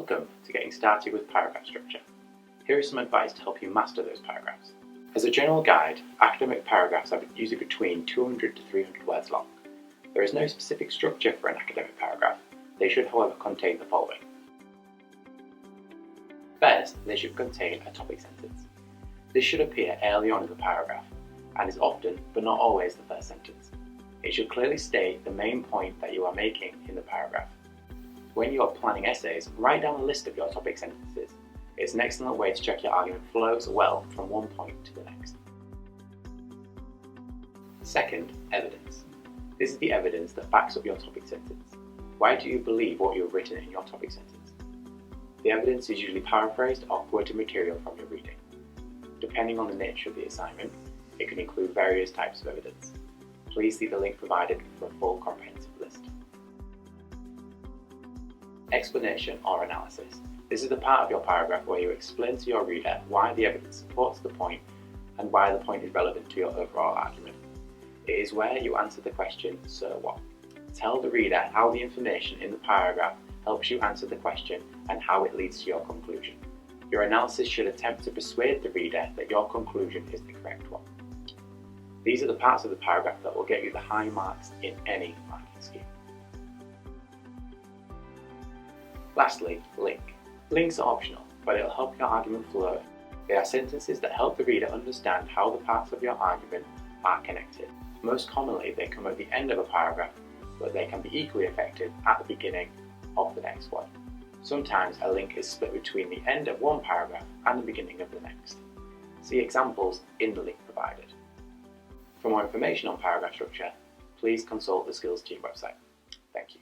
Welcome to Getting Started with Paragraph Structure. Here is some advice to help you master those paragraphs. As a general guide, academic paragraphs are usually between 200 to 300 words long. There is no specific structure for an academic paragraph. They should, however, contain the following. First, they should contain a topic sentence. This should appear early on in the paragraph and is often, but not always, the first sentence. It should clearly state the main point that you are making in the paragraph. When you are planning essays, write down a list of your topic sentences. It's an excellent way to check your argument flows well from one point to the next. Second, evidence. This is the evidence that backs up your topic sentence. Why do you believe what you have written in your topic sentence? The evidence is usually paraphrased or quoted material from your reading. Depending on the nature of the assignment, it can include various types of evidence. Please see the link provided for a full comprehensive list. Explanation or analysis. This is the part of your paragraph where you explain to your reader why the evidence supports the point and why the point is relevant to your overall argument. It is where you answer the question, so what? Tell the reader how the information in the paragraph helps you answer the question and how it leads to your conclusion. Your analysis should attempt to persuade the reader that your conclusion is the correct one. These are the parts of the paragraph that will get you the high marks in any marking scheme. Lastly, link. Links are optional, but it'll help your argument flow. They are sentences that help the reader understand how the parts of your argument are connected. Most commonly, they come at the end of a paragraph, but they can be equally effective at the beginning of the next one. Sometimes a link is split between the end of one paragraph and the beginning of the next. See examples in the link provided. For more information on paragraph structure, please consult the Skills Team website. Thank you.